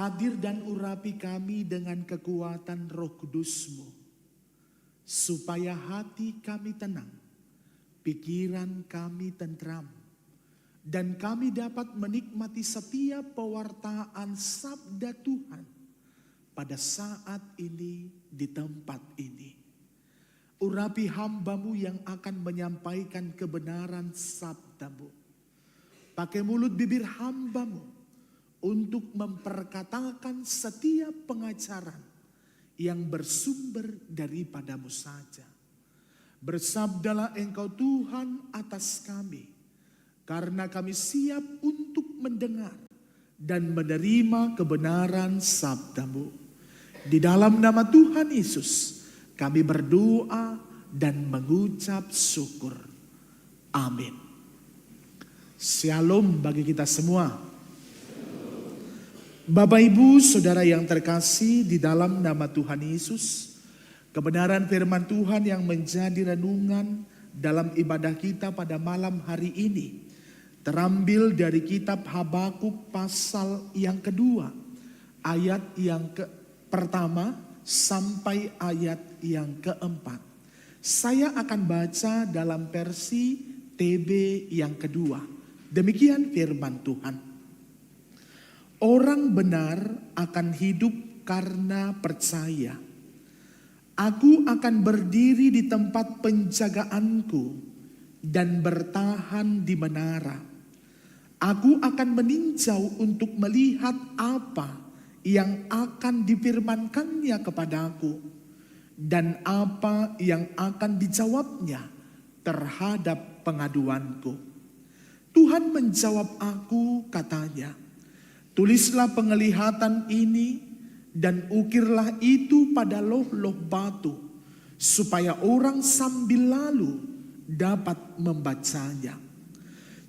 hadir dan urapi kami dengan kekuatan Roh Kudus-Mu, supaya hati kami tenang, pikiran kami tentram, dan kami dapat menikmati setiap pewartaan sabda Tuhan pada saat ini di tempat ini. Urapi hamba-Mu yang akan menyampaikan kebenaran sabda-Mu. Pakai mulut bibir hamba-Mu untuk memperkatakan setiap pengajaran yang bersumber daripada-Mu saja. Bersabdalah Engkau Tuhan atas kami, karena kami siap untuk mendengar dan menerima kebenaran sabda-Mu. Di dalam nama Tuhan Yesus kami berdoa dan mengucap syukur. Amin. Shalom bagi kita semua. Bapak Ibu Saudara yang terkasih di dalam nama Tuhan Yesus, kebenaran firman Tuhan yang menjadi renungan dalam ibadah kita pada malam hari ini terambil dari kitab Habakuk pasal yang kedua, ayat yang pertama sampai ayat yang keempat. Saya akan baca dalam versi TB yang kedua. Demikian firman Tuhan. Orang benar akan hidup karena percaya. Aku akan berdiri di tempat penjagaanku dan bertahan di menara. Aku akan meninjau untuk melihat apa yang akan difirmankannya kepadaku dan apa yang akan dijawabnya terhadap pengaduanku. Tuhan menjawab aku, katanya, tulislah penglihatan ini dan ukirlah itu pada loh-loh batu, supaya orang sambil lalu dapat membacanya.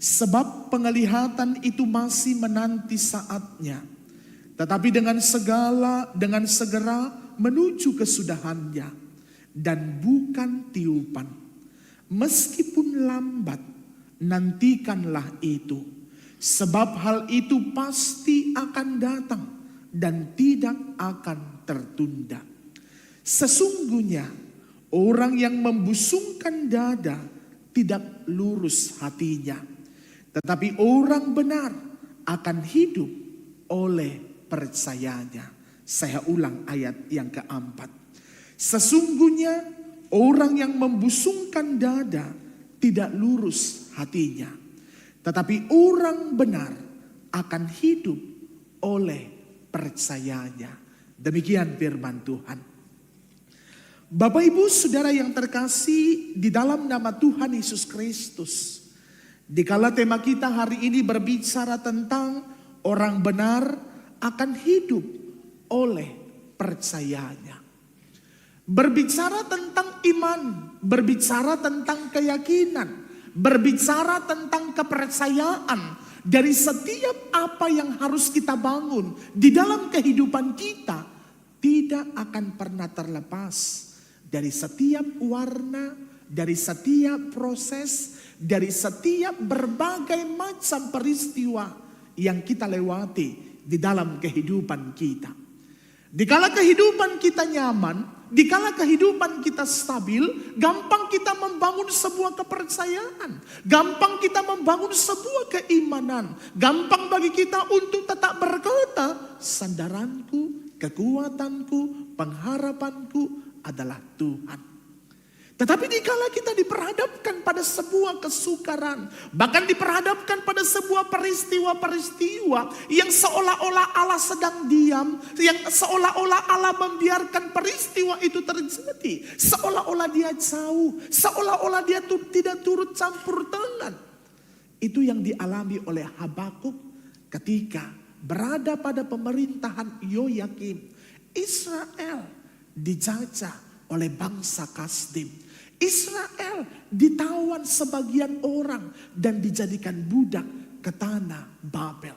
Sebab penglihatan itu masih menanti saatnya, tetapi dengan segera menuju kesudahannya, dan bukan tiupan. Meskipun lambat, nantikanlah itu. Sebab hal itu pasti akan datang dan tidak akan tertunda. Sesungguhnya orang yang membusungkan dada tidak lurus hatinya, tetapi orang benar akan hidup oleh percayanya. Saya ulang ayat yang keempat. Sesungguhnya orang yang membusungkan dada tidak lurus hatinya, tetapi orang benar akan hidup oleh percayanya. Demikian firman Tuhan. Bapak Ibu Saudara yang terkasih di dalam nama Tuhan Yesus Kristus, dikala tema kita hari ini berbicara tentang orang benar akan hidup oleh percayanya. Berbicara tentang iman, berbicara tentang keyakinan, berbicara tentang kepercayaan dari setiap apa yang harus kita bangun di dalam kehidupan kita, tidak akan pernah terlepas dari setiap warna, dari setiap proses, dari setiap berbagai macam peristiwa yang kita lewati di dalam kehidupan kita. Dikala kehidupan kita nyaman, dikala kehidupan kita stabil, gampang kita membangun sebuah kepercayaan, gampang kita membangun sebuah keimanan, gampang bagi kita untuk tetap berkata, sandaranku, kekuatanku, pengharapanku adalah Tuhan. Tetapi dikala kita diperhadapkan pada sebuah kesukaran, bahkan diperhadapkan pada sebuah peristiwa-peristiwa yang seolah-olah Allah sedang diam, yang seolah-olah Allah membiarkan peristiwa itu terjadi, seolah-olah dia jauh, seolah-olah dia tidak turut campur tangan. Itu yang dialami oleh Habakuk ketika berada pada pemerintahan Yoyakim. Israel dijajah oleh bangsa Kasdim. Israel ditawan sebagian orang dan dijadikan budak ke tanah Babel.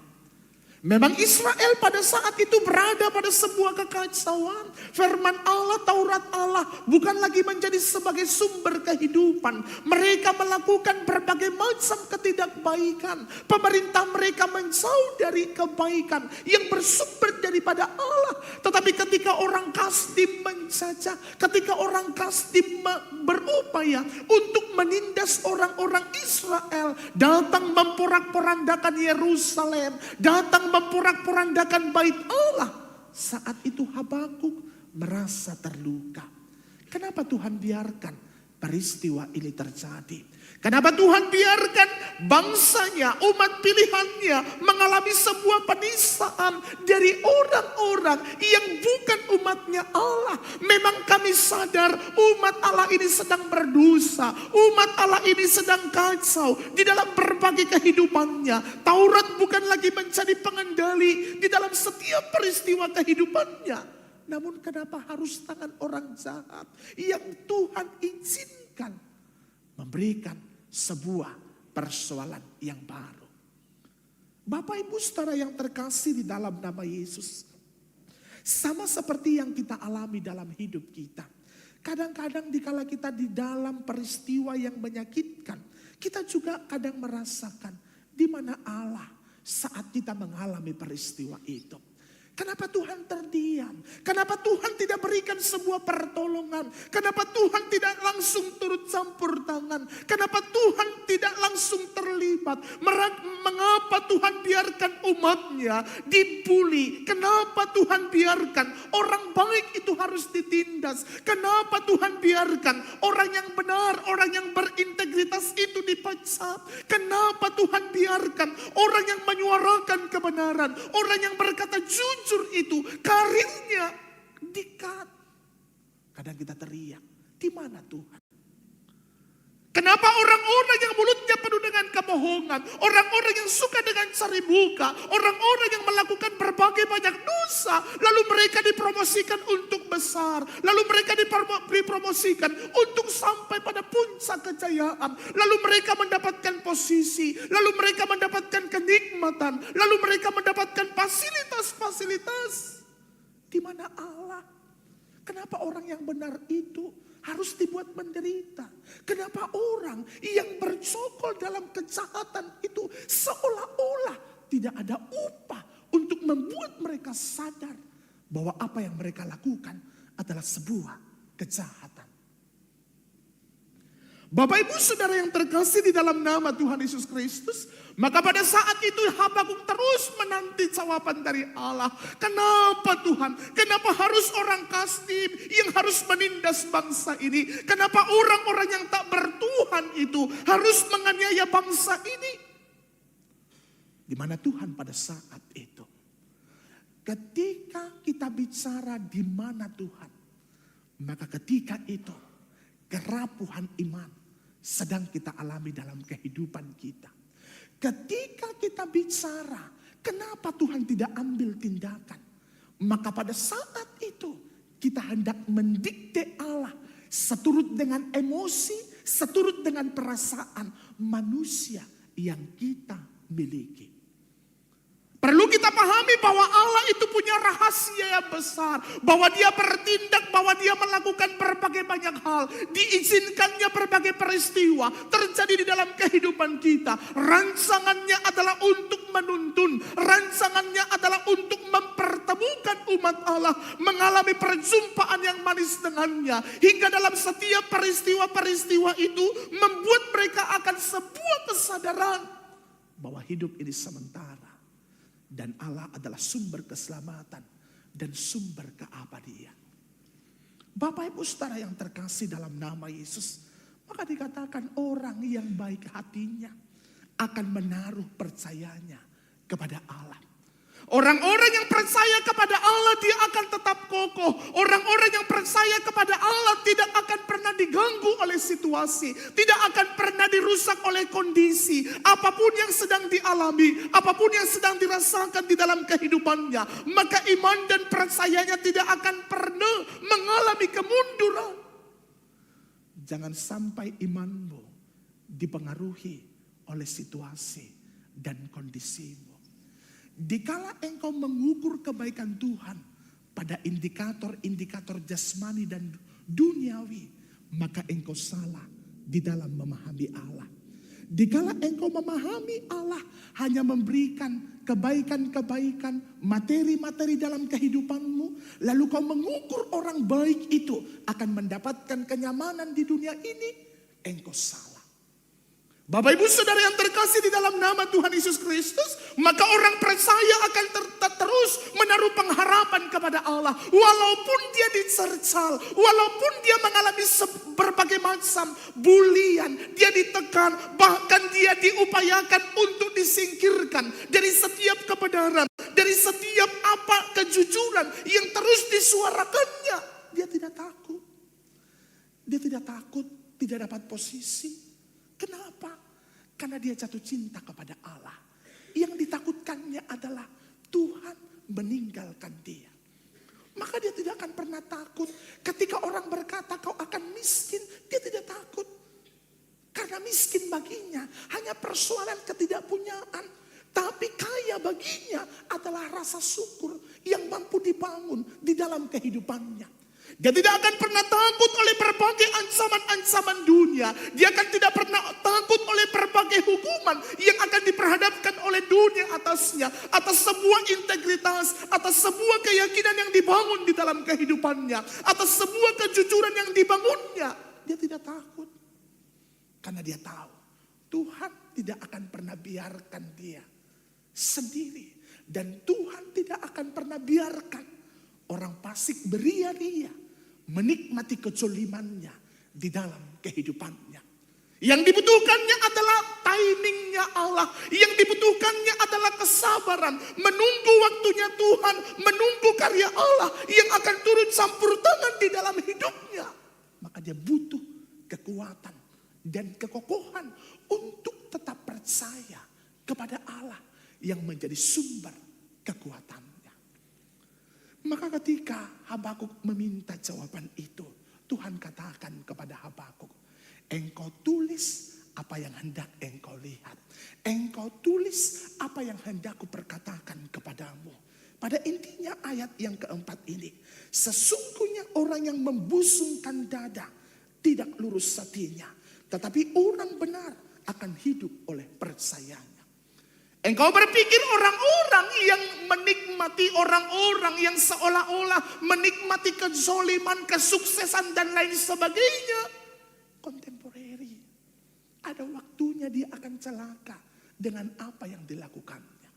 Memang Israel pada saat itu berada pada sebuah kekacauan. Firman Allah, Taurat Allah bukan lagi menjadi sebagai sumber kehidupan. Mereka melakukan berbagai macam ketidakbaikan. Pemerintah mereka menjauh dari kebaikan yang bersumber dari daripada Allah. Tetapi ketika orang Kasdim menjajah, ketika orang Kasdim berupaya untuk menindas orang-orang Israel, datang memporak-porandakan Yerusalem, datang memporak-porandakan bait Allah. Saat itu Habakuk merasa terluka. Kenapa Tuhan biarkan peristiwa ini terjadi? Kenapa Tuhan biarkan bangsanya, umat pilihannya mengalami sebuah penistaan dari orang-orang yang bukan umatnya Allah? Memang kami sadar umat Allah ini sedang berdosa. Umat Allah ini sedang kacau di dalam berbagai kehidupannya. Taurat bukan lagi menjadi pengendali di dalam setiap peristiwa kehidupannya. Namun kenapa harus tangan orang jahat yang Tuhan izinkan memberikan sebuah persoalan yang baru? Bapak Ibu Saudara yang terkasih di dalam nama Yesus, sama seperti yang kita alami dalam hidup kita. Kadang-kadang dikala kita di dalam peristiwa yang menyakitkan, kita juga kadang merasakan di mana Allah saat kita mengalami peristiwa itu. Kenapa Tuhan terdiam? Kenapa Tuhan tidak berikan sebuah pertolongan? Kenapa Tuhan tidak langsung turut campur tangan? Kenapa Tuhan tidak langsung terlibat? Mengapa Tuhan biarkan umatnya dibuli? Kenapa Tuhan biarkan orang baik itu harus ditindas? Kenapa Tuhan biarkan orang yang benar, orang yang berintegritas itu dipecat? Kenapa Tuhan biarkan orang yang menyuarakan kebenaran, orang yang berkata jujur itu karirnya di-cut? Kadang kita teriak, di mana Tuhan? Kenapa orang-orang yang mulutnya penuh dengan kebohongan, orang-orang yang suka dengan cari muka, orang-orang yang melakukan berbagai banyak dosa, lalu mereka dipromosikan untuk besar, lalu mereka dipromosikan untuk sampai pada puncak kejayaan, lalu mereka mendapatkan posisi, lalu mereka mendapatkan kenikmatan, lalu mereka mendapatkan fasilitas-fasilitas. Di mana Allah? Kenapa orang yang benar itu harus dibuat menderita? Kenapa orang yang bercokol dalam kejahatan itu seolah-olah tidak ada upah untuk membuat mereka sadar bahwa apa yang mereka lakukan adalah sebuah kejahatan? Bapak Ibu Saudara yang terkasih di dalam nama Tuhan Yesus Kristus, maka pada saat itu Habakuk terus menanti jawaban dari Allah. Kenapa Tuhan? Kenapa harus orang Kasdim yang harus menindas bangsa ini? Kenapa orang-orang yang tak bertuhan itu harus menganiaya bangsa ini? Di mana Tuhan pada saat itu? Ketika kita bicara di mana Tuhan, maka ketika itu kerapuhan iman sedang kita alami dalam kehidupan kita. Ketika kita bicara, kenapa Tuhan tidak ambil tindakan? Maka pada saat itu kita hendak mendikte Allah seturut dengan emosi, seturut dengan perasaan manusia yang kita miliki. Perlu kita pahami bahwa Allah itu punya rahasia yang besar. Bahwa dia bertindak, bahwa dia melakukan berbagai banyak hal. Diizinkannya berbagai peristiwa terjadi di dalam kehidupan kita. Rancangannya adalah untuk menuntun. Rancangannya adalah untuk mempertemukan umat Allah. Mengalami perjumpaan yang manis dengannya. Hingga dalam setiap peristiwa-peristiwa itu membuat mereka akan sebuah kesadaran bahwa hidup ini sementara. Dan Allah adalah sumber keselamatan dan sumber keabadian. Bapak Ibu Saudara yang terkasih dalam nama Yesus, maka dikatakan orang yang baik hatinya akan menaruh percayanya kepada Allah. Orang-orang yang percaya kepada Allah dia akan tetap kokoh. Orang-orang yang percaya kepada Allah tidak akan pernah diganggu oleh situasi. Tidak akan pernah dirusak oleh kondisi. Apapun yang sedang dialami, apapun yang sedang dirasakan di dalam kehidupannya. Maka iman dan percayanya tidak akan pernah mengalami kemunduran. Jangan sampai imanmu dipengaruhi oleh situasi dan kondisimu. Dikala engkau mengukur kebaikan Tuhan pada indikator-indikator jasmani dan duniawi, maka engkau salah di dalam memahami Allah. Dikala engkau memahami Allah hanya memberikan kebaikan-kebaikan, materi-materi dalam kehidupanmu, lalu kau mengukur orang baik itu akan mendapatkan kenyamanan di dunia ini, engkau salah. Bapak Ibu Saudara yang terkasih di dalam nama Tuhan Yesus Kristus, maka orang percaya akan terus menaruh pengharapan kepada Allah. Walaupun dia dicercal, walaupun dia mengalami berbagai macam bulian, dia ditekan, bahkan dia diupayakan untuk disingkirkan dari setiap kebenaran, dari setiap kejujuran yang terus disuarakannya. Dia tidak takut. Dia tidak takut, tidak dapat posisi. Kenapa? Karena dia jatuh cinta kepada Allah. Yang ditakutkannya adalah Tuhan meninggalkan dia. Maka dia tidak akan pernah takut. Ketika orang berkata kau akan miskin, dia tidak takut. Karena miskin baginya hanya persoalan ketidakpunyaan. Tapi kaya baginya adalah rasa syukur yang mampu dibangun di dalam kehidupannya. Dia tidak akan pernah takut oleh berbagai ancaman-ancaman dunia. Dia akan tidak pernah takut oleh berbagai hukuman yang akan diperhadapkan oleh dunia atasnya. Atas sebuah integritas, atas sebuah keyakinan yang dibangun di dalam kehidupannya. Atas sebuah kejujuran yang dibangunnya. Dia tidak takut. Karena dia tahu Tuhan tidak akan pernah biarkan dia sendiri. Dan Tuhan tidak akan pernah biarkan orang fasik beria-ria menikmati kezalimannya di dalam kehidupannya. Yang dibutuhkannya adalah timingnya Allah. Yang dibutuhkannya adalah kesabaran. Menunggu waktunya Tuhan. Menunggu karya Allah yang akan turun campur tangan di dalam hidupnya. Maka dia butuh kekuatan dan kekokohan untuk tetap percaya kepada Allah yang menjadi sumber kekuatan. Maka ketika Habakuk meminta jawaban itu, Tuhan katakan kepada Habakuk, engkau tulis apa yang hendak engkau lihat. Engkau tulis apa yang hendak kuperkatakan kepadamu. Pada intinya ayat yang keempat ini, sesungguhnya orang yang membusungkan dada tidak lurus hatinya, tetapi orang benar akan hidup oleh percayanya. Engkau berpikir orang-orang yang menikmati, orang-orang yang seolah-olah menikmati kezoliman, kesuksesan dan lain sebagainya, kontemporeri. Ada waktunya dia akan celaka dengan apa yang dilakukannya.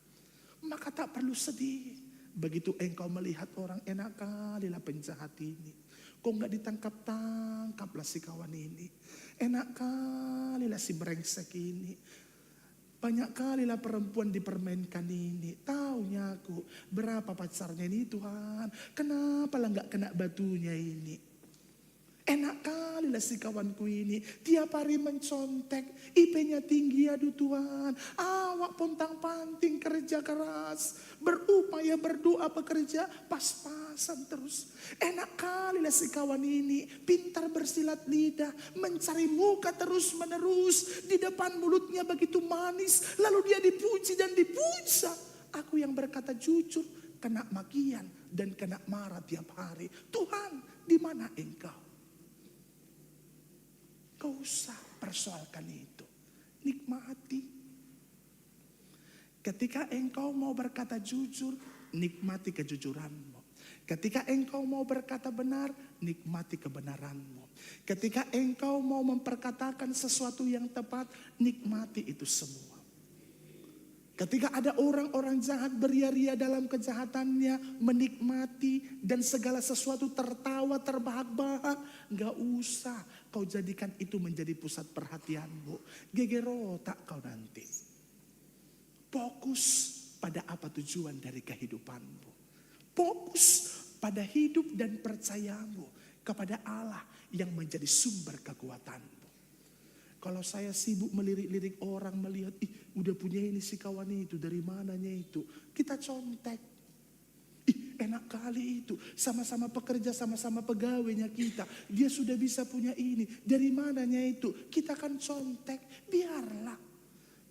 Maka tak perlu sedih. Begitu engkau melihat orang, enak kali lah penjahat ini. Kok gak ditangkap-tangkap lah si kawan ini. Enak kali lah si brengsek ini. Banyak kali lah perempuan dipermainkan ini. Taunya aku berapa pacarnya ini Tuhan. Kenapa lah gak kena batunya ini. Enak kali lah si kawanku ini. Tiap hari mencontek. IP-nya tinggi aduh Tuhan. Awak pontang-panting kerja keras. Berupaya berdoa bekerja pas-pasan terus. Enak kali lah si kawan ini. Pintar bersilat lidah. Mencari muka terus menerus. Di depan mulutnya begitu manis. Lalu dia dipuji dan dipuja. Aku yang berkata jujur. Kena makian dan kena marah tiap hari. Tuhan, di mana engkau? Kau usah persoalkan itu. Nikmati. Ketika engkau mau berkata jujur, nikmati kejujuranmu. Ketika engkau mau berkata benar, nikmati kebenaranmu. Ketika engkau mau memperkatakan sesuatu yang tepat, nikmati itu semua. Ketika ada orang-orang jahat beria-ria dalam kejahatannya, menikmati dan segala sesuatu tertawa, terbahak-bahak, gak usah kau jadikan itu menjadi pusat perhatianmu. Geger otak kau nanti. Fokus pada apa tujuan dari kehidupanmu. Fokus pada hidup dan percayamu kepada Allah yang menjadi sumber kekuatanmu. Kalau saya sibuk melirik-lirik orang, melihat, udah punya ini si kawan itu, dari mananya itu. Kita contek. Enak kali itu, sama-sama pekerja, sama-sama pegawainya kita. Dia sudah bisa punya ini, dari mananya itu. Kita kan contek, biarlah.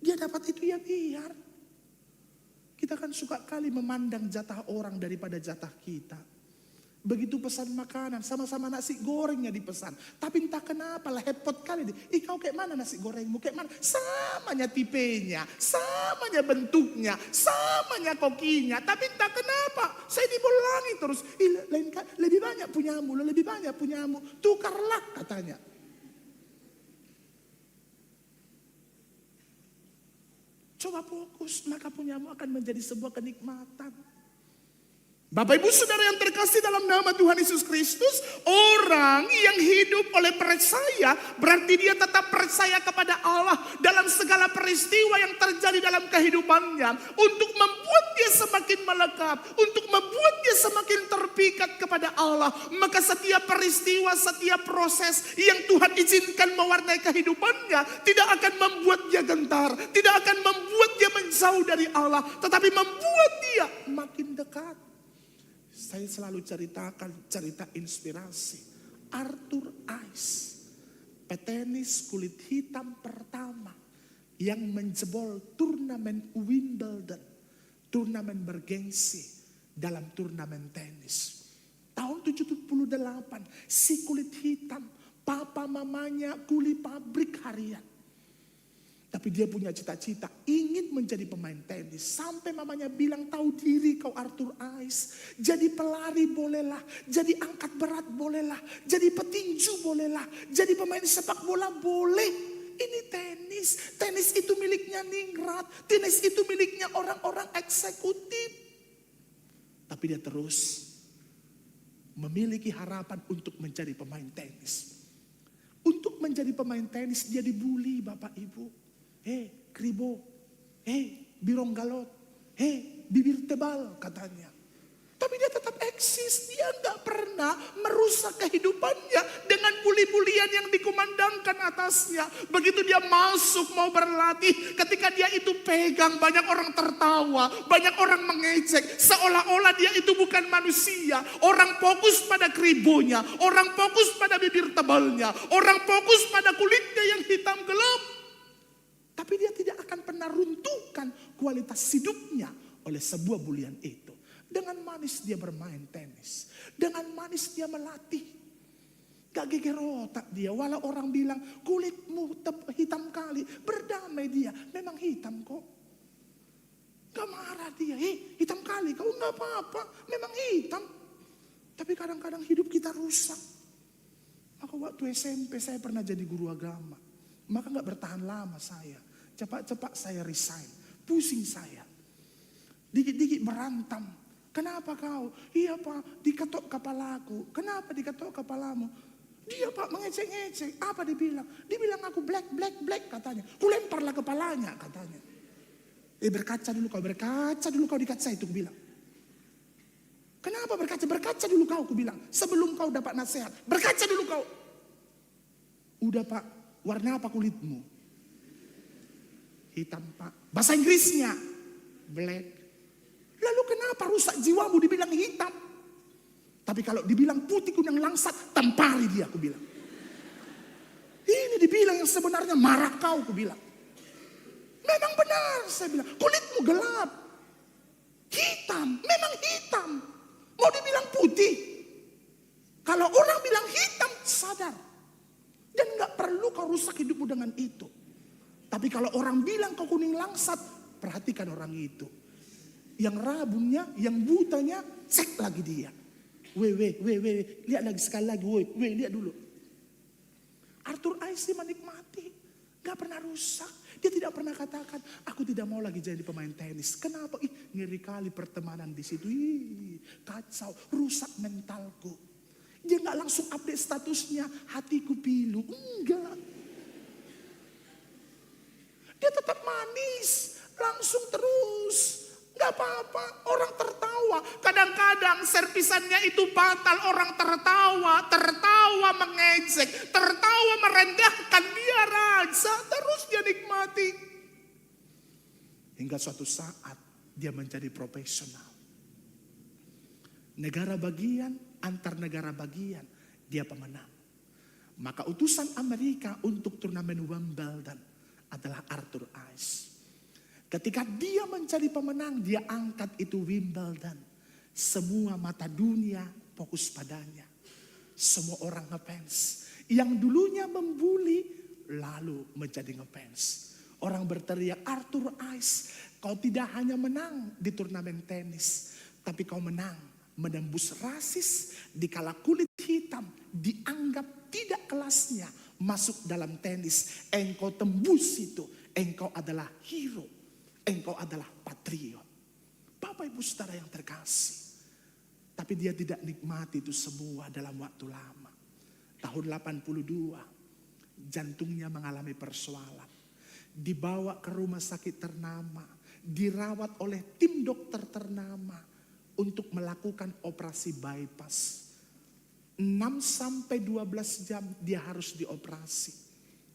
Dia dapat itu ya biar. Kita kan suka kali memandang jatah orang daripada jatah kita. Begitu pesan makanan, sama-sama nasi gorengnya dipesan. Tapi entah kenapa lah hepot kali. Kau kayak mana nasi gorengmu, kayak mana? Samanya tipenya, samanya bentuknya, samanya kokinya. Tapi entah kenapa, saya dibolangi terus. Lebih banyak punyamu, lebih banyak punyamu. Tukarlah katanya. Coba fokus, maka punyamu akan menjadi sebuah kenikmatan. Bapak Ibu Saudara yang terkasih dalam nama Tuhan Yesus Kristus, orang yang hidup oleh percaya berarti dia tetap percaya kepada Allah dalam segala peristiwa yang terjadi dalam kehidupannya, untuk membuat dia semakin melekat, untuk membuat dia semakin terpikat kepada Allah. Maka setiap peristiwa, setiap proses yang Tuhan izinkan mewarnai kehidupannya tidak akan membuat dia gentar, tidak akan membuat dia menjauh dari Allah, tetapi membuat dia makin dekat. Saya selalu ceritakan cerita inspirasi. Arthur Ashe, petenis kulit hitam pertama yang menjebol turnamen Wimbledon, turnamen bergengsi dalam turnamen tenis. Tahun 78, si kulit hitam, papa mamanya kuli pabrik harian. Tapi dia punya cita-cita, ingin menjadi pemain tenis. Sampai mamanya bilang, tahu diri kau Arthur Ashe. Jadi pelari bolehlah, jadi angkat berat bolehlah, jadi petinju bolehlah, jadi pemain sepak bola boleh. Ini tenis, tenis itu miliknya ningrat, tenis itu miliknya orang-orang eksekutif. Tapi dia terus memiliki harapan untuk menjadi pemain tenis. Untuk menjadi pemain tenis dia dibully Bapak Ibu. Kribo, birong galot, bibir tebal katanya. Tapi dia tetap eksis, dia nggak pernah merusak kehidupannya dengan bully-bulian yang dikumandangkan atasnya. Begitu dia masuk mau berlatih, ketika dia itu pegang banyak orang tertawa, banyak orang mengejek, seolah-olah dia itu bukan manusia. Orang fokus pada kribonya, orang fokus pada bibir tebalnya, orang fokus pada kulitnya yang hitam gelap. Tapi dia tidak akan pernah runtuhkan kualitas hidupnya oleh sebuah bulian itu. Dengan manis dia bermain tenis. Dengan manis dia melatih. Gak geger otak dia. Walau orang bilang kulitmu hitam kali. Berdamai dia. Memang hitam kok. Gak marah dia. Hitam kali kau gak apa-apa. Memang hitam. Tapi kadang-kadang hidup kita rusak. Maka waktu SMP saya pernah jadi guru agama. Maka gak bertahan lama saya. Cepat-cepat saya resign. Pusing saya. Dikit-dikit berantam. Kenapa kau? Iya Pak, diketok kepalaku. Kenapa diketok kepalamu? Dia Pak mengecek-ngecek. Apa dibilang? Dibilang aku black katanya. Kulemparlah kepalanya katanya. Berkaca dulu kau di kaca itu kubilang. Kenapa berkaca? Berkaca dulu kau kubilang. Sebelum kau dapat nasihat. Berkaca dulu kau. Udah Pak, warna apa kulitmu? Hitam Pak. Bahasa Inggrisnya black. Lalu kenapa rusak jiwamu dibilang hitam? Tapi kalau dibilang putih kuning langsat, tampari dia aku bilang. Ini dibilang yang sebenarnya marah kau aku bilang. Memang benar saya bilang. Kulitmu gelap. Hitam. Memang hitam. Mau dibilang putih. Kalau orang bilang hitam, sadar. Dan gak perlu kau rusak hidupmu dengan itu. Tapi kalau orang bilang kau kuning langsat, perhatikan orang itu. Yang rabunnya, yang butanya, cek lagi dia. Lihat lagi sekali lagi, lihat dulu. Arthur Ashe menikmati, gak pernah rusak. Dia tidak pernah katakan, aku tidak mau lagi jadi pemain tenis. Kenapa? Ngeri kali pertemanan di situ. Kacau, rusak mentalku. Dia gak langsung update statusnya, hatiku pilu. Enggak. Dia tetap manis, langsung terus. Gak apa-apa, orang tertawa. Kadang-kadang servisannya itu batal, orang tertawa mengejek, tertawa merendahkan, dia raja, terus dia nikmati. Hingga suatu saat dia menjadi profesional. Negara bagian, antar negara bagian, dia pemenang. Maka utusan Amerika untuk turnamen Wimbledon adalah Arthur Ashe. Ketika dia menjadi pemenang, dia angkat itu Wimbledon. Semua mata dunia fokus padanya. Semua orang ngefans. Yang dulunya membuli, lalu menjadi ngefans. Orang berteriak, Arthur Ashe, kau tidak hanya menang di turnamen tenis, tapi kau menang menembus rasis dikala kulit hitam dianggap tidak kelasnya masuk dalam tenis. Engkau tembus itu, engkau adalah hero, engkau adalah patriot. Bapak Ibu Saudara yang terkasih, tapi dia tidak nikmati itu semua dalam waktu lama. Tahun 82, jantungnya mengalami persoalan. Dibawa ke rumah sakit ternama, dirawat oleh tim dokter ternama untuk melakukan operasi bypass. 6-12 jam dia harus dioperasi.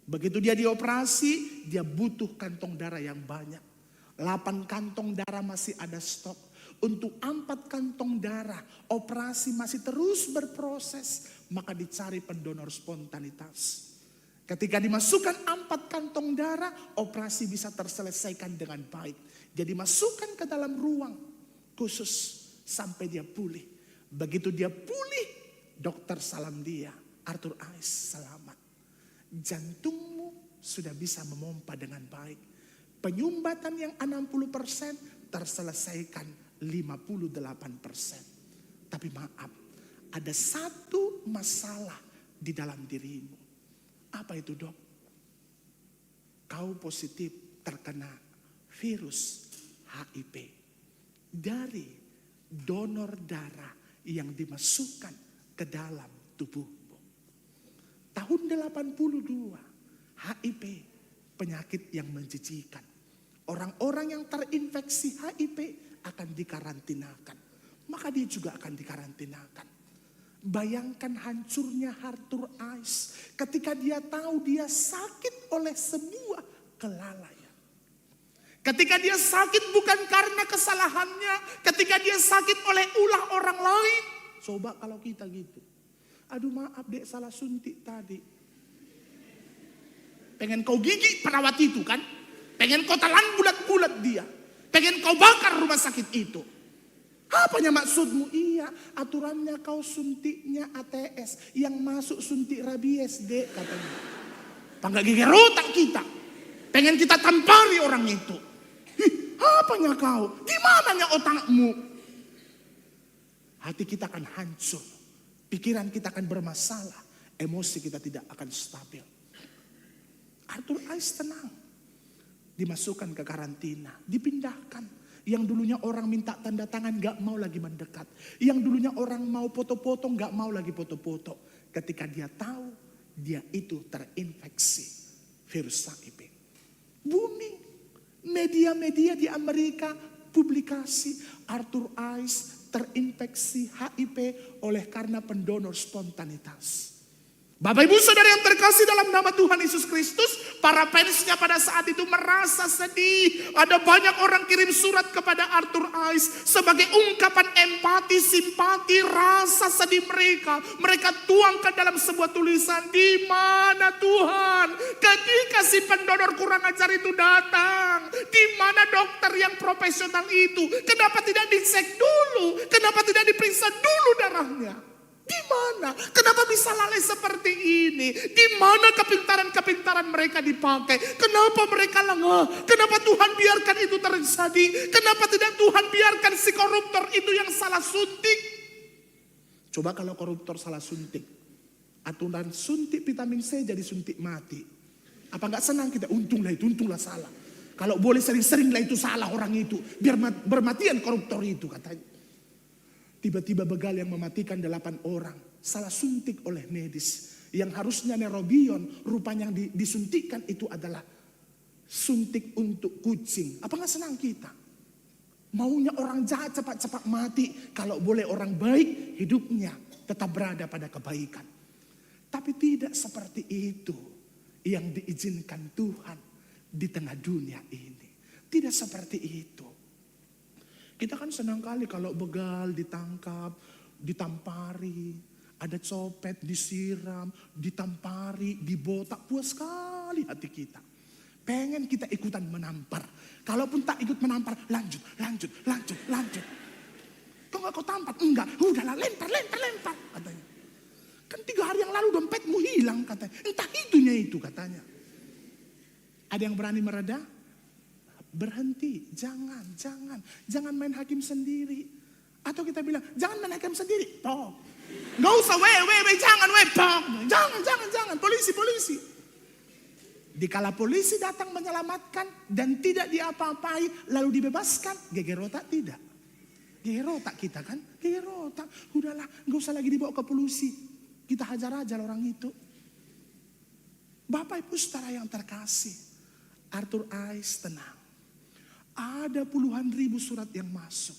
Begitu dia dioperasi, dia butuh kantong darah yang banyak. 8 kantong darah masih ada stok. Untuk 4 kantong darah, operasi masih terus berproses. Maka dicari pendonor spontanitas. Ketika dimasukkan 4 kantong darah, operasi bisa terselesaikan dengan baik. Jadi masukkan ke dalam ruang khusus sampai dia pulih. Begitu dia pulih, dokter salam dia, Arthur Ashe selamat. Jantungmu sudah bisa memompa dengan baik. Penyumbatan yang 60% terselesaikan 58%. Tapi maaf, ada satu masalah di dalam dirimu. Apa itu, Dok? Kau positif terkena virus HIV dari donor darah yang dimasukkan ke dalam tubuhmu. Tahun 82, HIV penyakit yang menjijikan. Orang-orang yang terinfeksi HIV akan dikarantinakan. Maka dia juga akan dikarantinakan. Bayangkan hancurnya Arthur Ashe ketika dia tahu dia sakit oleh sebuah kelalaian. Ketika dia sakit bukan karena kesalahannya, ketika dia sakit oleh ulah orang lain. Coba kalau kita gitu. Aduh maaf dek, salah suntik tadi. Pengen kau gigit perawat itu kan? Pengen kau telan bulat-bulat dia. Pengen kau bakar rumah sakit itu. Apanya maksudmu? Iya, aturannya kau suntiknya ATS. Yang masuk suntik rabies, dek, katanya. Panggak geger otak kita. Pengen kita tampari orang itu. Apanya kau? Gimananya otakmu? Hati kita akan hancur. Pikiran kita akan bermasalah. Emosi kita tidak akan stabil. Arthur Ashe tenang. Dimasukkan ke karantina. Dipindahkan. Yang dulunya orang minta tanda tangan gak mau lagi mendekat. Yang dulunya orang mau foto-foto gak mau lagi foto-foto. Ketika dia tahu dia itu terinfeksi virus HIV. Booming. Media-media di Amerika publikasi Arthur Ashe terinfeksi HIV oleh karena pendonor spontanitas. Bapak Ibu Saudara yang terkasih dalam nama Tuhan Yesus Kristus, para fansnya pada saat itu merasa sedih. Ada banyak orang kirim surat kepada Arthur Ashe sebagai ungkapan empati, simpati, rasa sedih mereka. Mereka tuangkan dalam sebuah tulisan, di mana Tuhan ketika si pendonor kurang ajar itu datang? Di mana dokter yang profesional itu? Kenapa tidak dicek dulu? Kenapa tidak diperiksa dulu darahnya? Di mana? Kenapa bisa lalai seperti ini? Di mana kepintaran-kepintaran mereka dipakai? Kenapa mereka lengah? Kenapa Tuhan biarkan itu terjadi? Kenapa tidak Tuhan biarkan si koruptor itu yang salah suntik? Coba kalau koruptor salah suntik. Aturan suntik vitamin C jadi suntik mati. Apa gak senang kita? Untunglah salah. Kalau boleh sering-seringlah itu salah orang itu. Biar bermatian koruptor itu katanya. Tiba-tiba begal yang mematikan 8 orang. Salah suntik oleh medis. Yang harusnya nerobion, rupanya yang disuntikkan itu adalah suntik untuk kucing. Apa gak senang kita? Maunya orang jahat cepat-cepat mati. Kalau boleh orang baik, hidupnya tetap berada pada kebaikan. Tapi tidak seperti itu yang diizinkan Tuhan di tengah dunia ini. Tidak seperti itu. Kita kan senang kali kalau begal ditangkap, ditampari, ada copet disiram, ditampari, dibotak. Puas sekali hati kita. Pengen kita ikutan menampar. Kalaupun tak ikut menampar, lanjut. Kau nggak kau tampat? Enggak, udahlah lempar katanya. Kan 3 hari yang lalu dompetmu hilang katanya. Entah itunya itu katanya. Ada yang berani mereda? Berhenti, jangan main hakim sendiri. Atau kita bilang, jangan main hakim sendiri. Nggak usah, jangan, polisi. Dikala polisi datang menyelamatkan dan tidak diapa-apai lalu dibebaskan, geger otak tidak. Geger otak kita kan, geger otak. Udahlah, nggak usah lagi dibawa ke polisi. Kita hajar aja orang itu. Bapak Ibu Saudara yang terkasih, Arthur Ais tenang. Ada puluhan ribu surat yang masuk.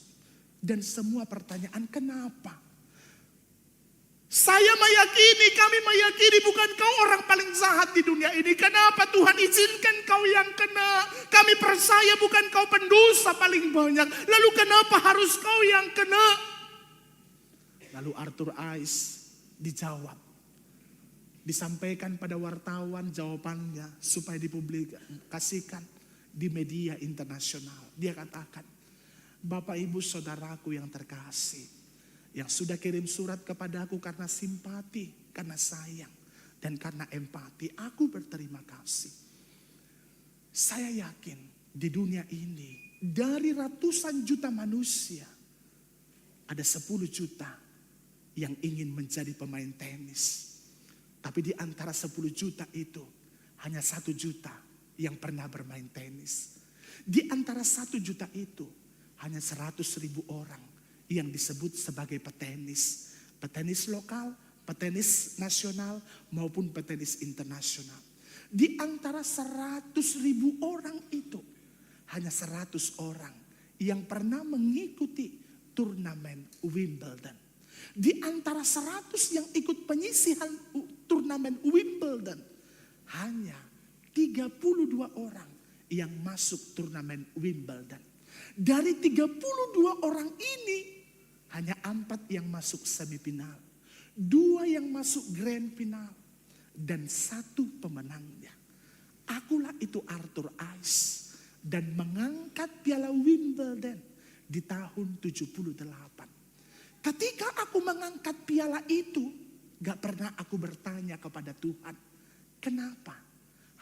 Dan semua pertanyaan kenapa? Kami meyakini bukan kau orang paling jahat di dunia ini. Kenapa Tuhan izinkan kau yang kena? Kami percaya bukan kau pendosa paling banyak. Lalu kenapa harus kau yang kena? Lalu Arthur Ais dijawab. Disampaikan pada wartawan jawabannya supaya dipublikasikan di media internasional. Dia katakan, Bapak Ibu Saudaraku yang terkasih, yang sudah kirim surat kepadaku karena simpati, karena sayang, dan karena empati, aku berterima kasih. Saya yakin di dunia ini, dari ratusan juta manusia, ada 10 juta yang ingin menjadi pemain tenis. Tapi di antara 10 juta itu, hanya 1 juta yang pernah bermain tenis. Di antara 1 juta itu, hanya 100.000 orang yang disebut sebagai petenis. Petenis lokal, petenis nasional, maupun petenis internasional. Di antara 100.000 orang itu, hanya 100 orang yang pernah mengikuti turnamen Wimbledon. Di antara 100 yang ikut penyisihan turnamen Wimbledon, hanya 32 orang yang masuk turnamen Wimbledon. Dari 32 orang ini, hanya 4 yang masuk semifinal, 2 yang masuk grand final, dan 1 pemenangnya. Akulah itu Arthur Ais, dan mengangkat piala Wimbledon di tahun 78. Ketika aku mengangkat piala itu, gak pernah aku bertanya kepada Tuhan, kenapa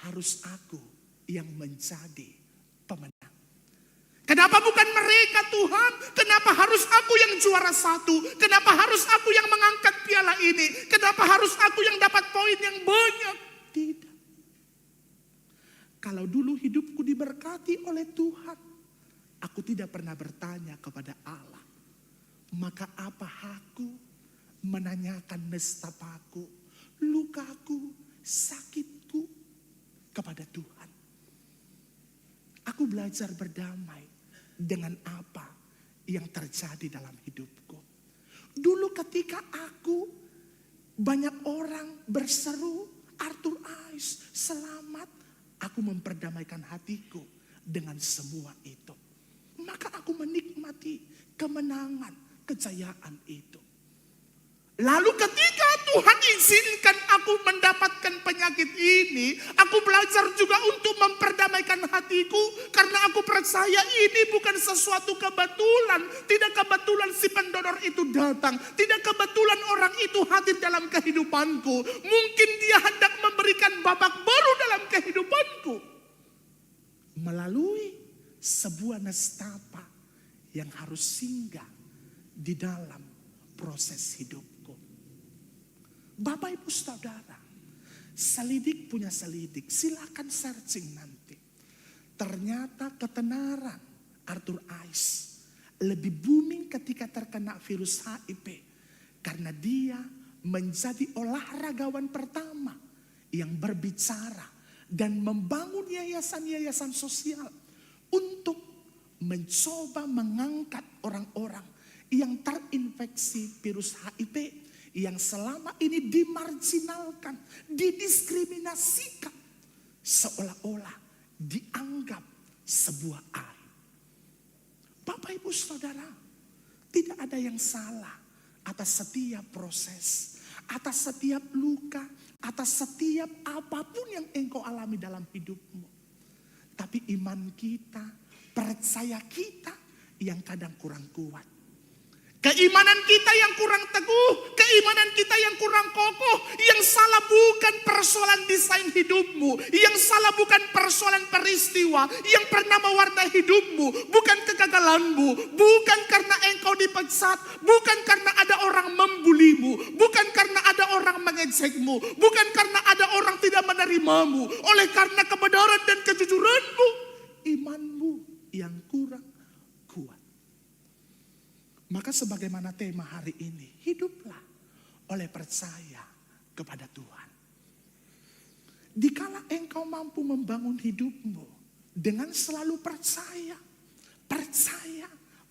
harus aku yang menjadi pemenang? Kenapa bukan mereka Tuhan? Kenapa harus aku yang juara 1? Kenapa harus aku yang mengangkat piala ini? Kenapa harus aku yang dapat poin yang banyak? Tidak. Kalau dulu hidupku diberkati oleh Tuhan, aku tidak pernah bertanya kepada Allah. Maka apa aku menanyakan nestapaku, lukaku, sakitku kepada Tuhan? Aku belajar berdamai dengan apa yang terjadi dalam hidupku. Dulu ketika banyak orang berseru, Arthur Ais selamat, aku memperdamaikan hatiku dengan semua itu. Maka aku menikmati kemenangan, kejayaan itu. Lalu ketika Tuhan izinkan aku mendapatkan penyakit ini, aku belajar juga untuk memperdamaikan hatiku. Karena aku percaya ini bukan sesuatu kebetulan. Tidak kebetulan si pendonor itu datang. Tidak kebetulan orang itu hadir dalam kehidupanku. Mungkin dia hendak memberikan babak baru dalam kehidupanku. Melalui sebuah nestapa yang harus singgah di dalam proses hidupku. Bapak Ibu Saudara, selidik punya selidik, silakan searching nanti. Ternyata ketenaran Arthur Ais lebih booming ketika terkena virus HIV. Karena dia menjadi olahragawan pertama yang berbicara dan membangun yayasan-yayasan sosial untuk mencoba mengangkat orang-orang yang terinfeksi virus HIV, yang selama ini dimarginalkan, didiskriminasikan, seolah-olah dianggap sebuah aib. Bapak Ibu Saudara, tidak ada yang salah atas setiap proses, atas setiap luka, atas setiap apapun yang engkau alami dalam hidupmu. Tapi iman kita, percaya kita yang kadang kurang kuat. Keimanan kita yang kurang teguh, keimanan kita yang kurang kokoh. Yang salah bukan persoalan desain hidupmu, yang salah bukan persoalan peristiwa yang pernah mewarnai hidupmu, bukan kegagalanmu, bukan karena engkau dipecat, bukan karena ada orang membulimu, bukan karena ada orang mengejekmu, bukan karena ada orang tidak menerimamu. Oleh karena kebenaran dan kejujuranmu, imanmu yang kurang kuat. Maka sebagaimana tema hari ini, hiduplah oleh percaya kepada Tuhan. Dikala engkau mampu membangun hidupmu dengan selalu percaya.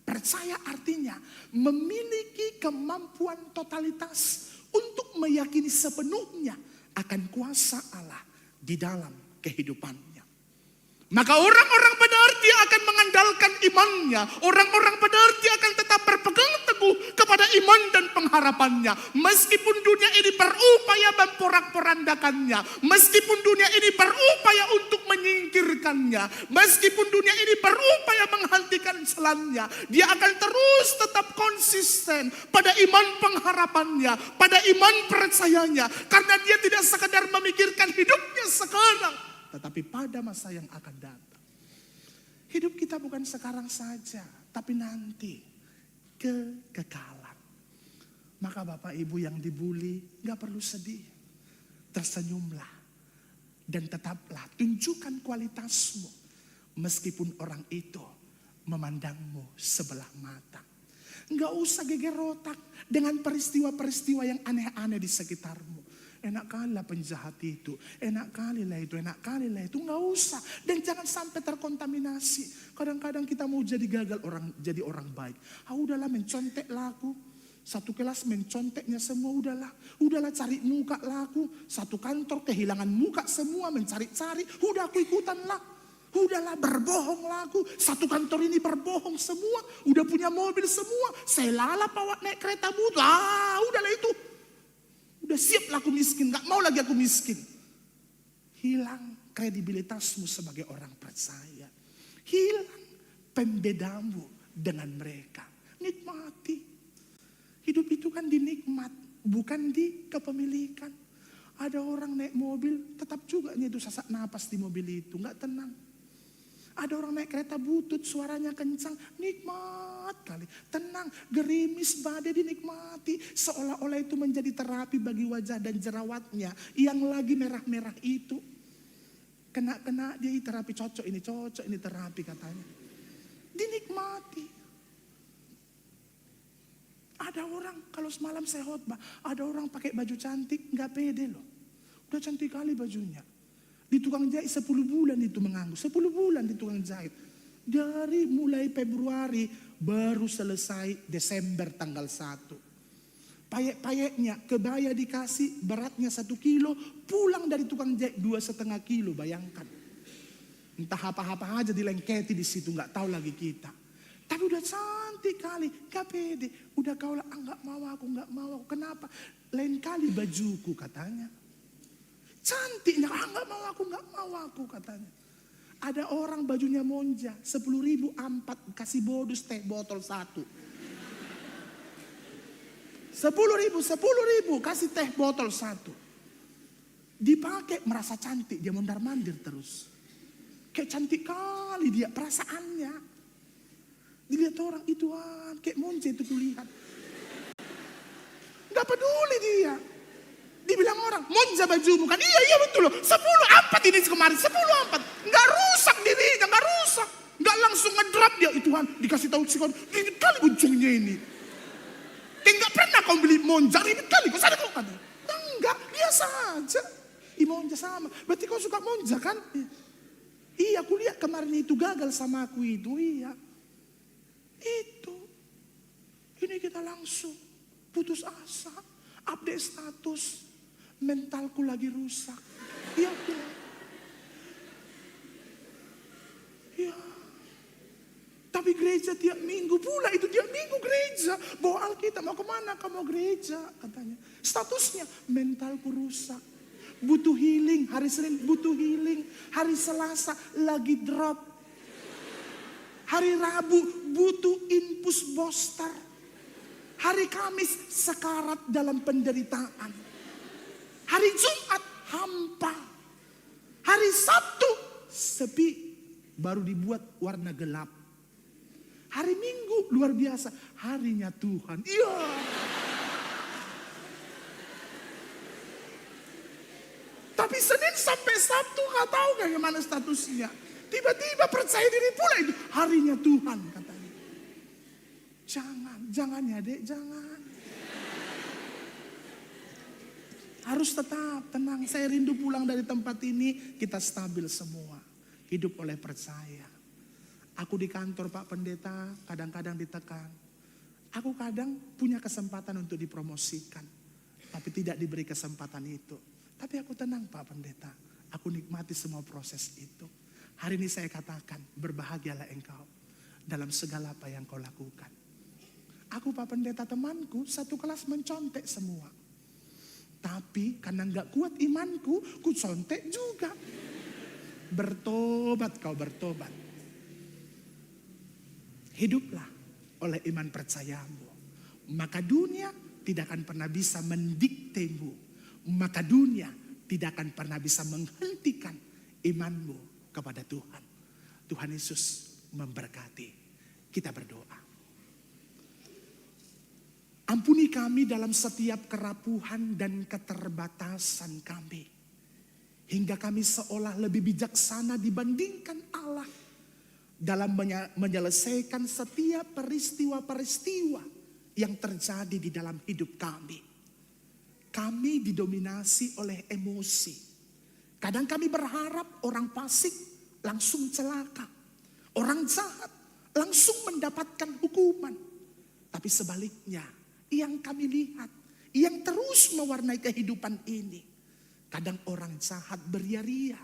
Percaya artinya memiliki kemampuan totalitas untuk meyakini sepenuhnya akan kuasa Allah di dalam kehidupannya. Maka orang-orang benar dia akan mengandalkan imannya. Orang-orang benar dia akan tetap berpegang teguh kepada iman dan pengharapannya. Meskipun dunia ini berupaya memporak-porandakannya. Meskipun dunia ini berupaya untuk menyingkirkannya. Meskipun dunia ini berupaya menghentikan jalannya. Dia akan terus tetap konsisten pada iman pengharapannya. Pada iman percayanya. Karena dia tidak sekedar memikirkan hidupnya sekarang, tetapi pada masa yang akan datang. Hidup kita bukan sekarang saja, tapi nanti kekekalan. Maka Bapak Ibu yang dibully gak perlu sedih. Tersenyumlah. Dan tetaplah tunjukkan kualitasmu. Meskipun orang itu memandangmu sebelah mata. Gak usah geger otak dengan peristiwa-peristiwa yang aneh-aneh di sekitarmu. Enak kali lah penjahat itu, enak kali lah itu, nggak usah. Dan jangan sampai terkontaminasi. Kadang-kadang kita mau jadi gagal jadi orang baik. Udahlah mencontek laku. Satu kelas menconteknya semua, udahlah cari muka laku. Satu kantor kehilangan muka semua, mencari-cari. Udah aku ikutan lah. Udahlah berbohong laku. Satu kantor ini berbohong semua. Udah punya mobil semua. Saya lalap bawa naik kereta butut. Udahlah itu. Udah siap lah aku miskin, gak mau lagi aku miskin. Hilang kredibilitasmu sebagai orang percaya. Hilang pembedamu dengan mereka. Nikmati. Hidup itu kan dinikmat, bukan di kepemilikan. Ada orang naik mobil, tetap juga itu sesak napas di mobil itu, gak tenang. Ada orang naik kereta butut, suaranya kencang, nikmat kali. Tenang, gerimis, badai dinikmati. Seolah-olah itu menjadi terapi bagi wajah dan jerawatnya yang lagi merah-merah itu. Kena-kena dia terapi, cocok ini terapi katanya. Dinikmati. Ada orang, kalau semalam saya khotbah, ada orang pakai baju cantik, gak pede loh. Udah cantik kali bajunya. Di tukang jahit 10 bulan itu menganggur. 10 bulan di tukang jahit. Dari mulai Februari baru selesai Desember tanggal 1. Payek-payeknya kebaya dikasih beratnya 1 kilo. Pulang dari tukang jahit 2,5 kilo, bayangkan. Entah apa-apa aja dilengketi di situ, gak tahu lagi kita. Tapi udah cantik kali, gak pede. Udah kau lah, gak mau aku. Kenapa? Lain kali bajuku katanya. Cantiknya, gak mau aku katanya. Ada orang bajunya monja, 10.000 ampat, kasih bonus teh botol 1. 10.000, kasih teh botol 1. Dipakai merasa cantik, dia mondar-mandir terus. Kayak cantik kali dia, perasaannya. Dilihat orang itu, kayak monja itu kulihat. Gak peduli dia. Dibilang orang, monja bajumu kan? Iya betul loh. 10 ampat ini kemarin, 10 ampat. Gak rusak dirinya, gak rusak. Gak langsung ngedrop dia. Tuhan dikasih tahu si kawan, ribet kali ujungnya ini. Gak pernah kau beli monja, ribet kali. Kau sadar kau kan? Enggak, biasa aja. Monja sama. Berarti kau suka monja kan? Iya, aku lihat kemarin itu gagal sama aku itu. Iya. Itu. Ini kita langsung putus asa. Update status. Mentalku lagi rusak. Iya. Iya. Tapi gereja tiap minggu pula itu tiap minggu gereja. Bawa Alkitab, mau kemana kamu gereja katanya. Statusnya mentalku rusak. Butuh healing, hari Senin butuh healing. Hari Selasa lagi drop. Hari Rabu butuh infus booster. Hari Kamis sekarat dalam penderitaan. Hari Jumat hampa. Hari Sabtu sepi, baru dibuat warna gelap. Hari Minggu luar biasa, harinya Tuhan. Iya. Tapi Senin sampai Sabtu nggak tahu bagaimana statusnya. Tiba-tiba percaya diri pula itu harinya Tuhan katanya. Jangan ya dek, jangan. Harus tetap tenang. Saya rindu pulang dari tempat ini, kita stabil semua. Hidup oleh percaya. Aku di kantor Pak Pendeta, kadang-kadang ditekan. Aku kadang punya kesempatan untuk dipromosikan. Tapi tidak diberi kesempatan itu. Tapi aku tenang Pak Pendeta. Aku nikmati semua proses itu. Hari ini saya katakan, berbahagialah engkau dalam segala apa yang kau lakukan. Aku Pak Pendeta, temanku satu kelas mencontek semua. Tapi karena gak kuat imanku, ku contek juga. Bertobat kau, bertobat. Hiduplah oleh iman percayamu. Maka dunia tidak akan pernah bisa mendiktemu. Maka dunia tidak akan pernah bisa menghentikan imanmu kepada Tuhan. Tuhan Yesus memberkati. Kita berdoa. Ampuni kami dalam setiap kerapuhan dan keterbatasan kami. Hingga kami seolah lebih bijaksana dibandingkan Allah. Dalam menyelesaikan setiap peristiwa-peristiwa yang terjadi di dalam hidup kami. Kami didominasi oleh emosi. Kadang kami berharap orang fasik langsung celaka. Orang jahat langsung mendapatkan hukuman. Tapi sebaliknya, yang kami lihat, yang terus mewarnai kehidupan ini. Kadang orang jahat beria-ria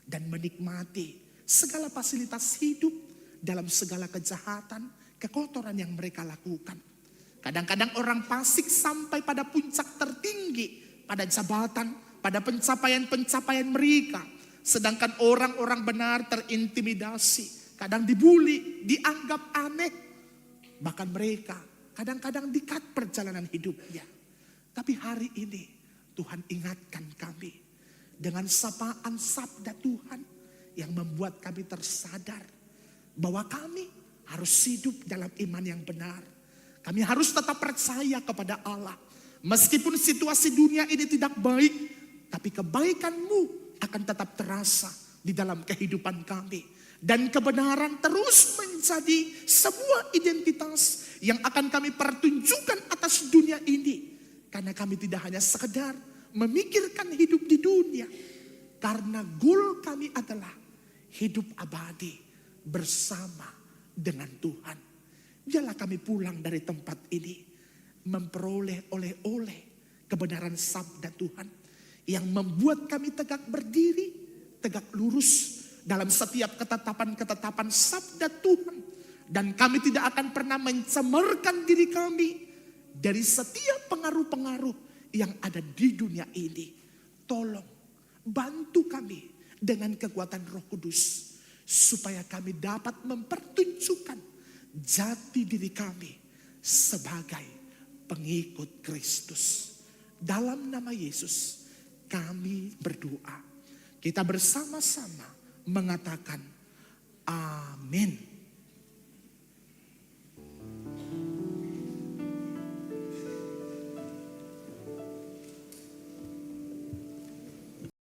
dan menikmati segala fasilitas hidup dalam segala kejahatan, kekotoran yang mereka lakukan. Kadang-kadang orang fasik sampai pada puncak tertinggi, pada jabatan, pada pencapaian-pencapaian mereka. Sedangkan orang-orang benar terintimidasi, kadang dibuli, dianggap aneh. Bahkan mereka kadang-kadang dikat perjalanan hidupnya. Tapi hari ini Tuhan ingatkan kami dengan sapaan sabda Tuhan yang membuat kami tersadar bahwa kami harus hidup dalam iman yang benar. Kami harus tetap percaya kepada Allah. Meskipun situasi dunia ini tidak baik, tapi kebaikan-Mu akan tetap terasa di dalam kehidupan kami. Dan kebenaran terus menjadi sebuah identitas yang akan kami pertunjukkan atas dunia ini. Karena kami tidak hanya sekedar memikirkan hidup di dunia. Karena goal kami adalah hidup abadi bersama dengan Tuhan. Biarlah kami pulang dari tempat ini memperoleh oleh-oleh kebenaran sabda Tuhan. Yang membuat kami tegak berdiri, tegak lurus dalam setiap ketetapan-ketetapan sabda Tuhan. Dan kami tidak akan pernah mencemarkan diri kami dari setiap pengaruh-pengaruh yang ada di dunia ini. Tolong bantu kami dengan kekuatan Roh Kudus. Supaya kami dapat mempertunjukkan jati diri kami sebagai pengikut Kristus. Dalam nama Yesus kami berdoa. Kita bersama-sama mengatakan amin.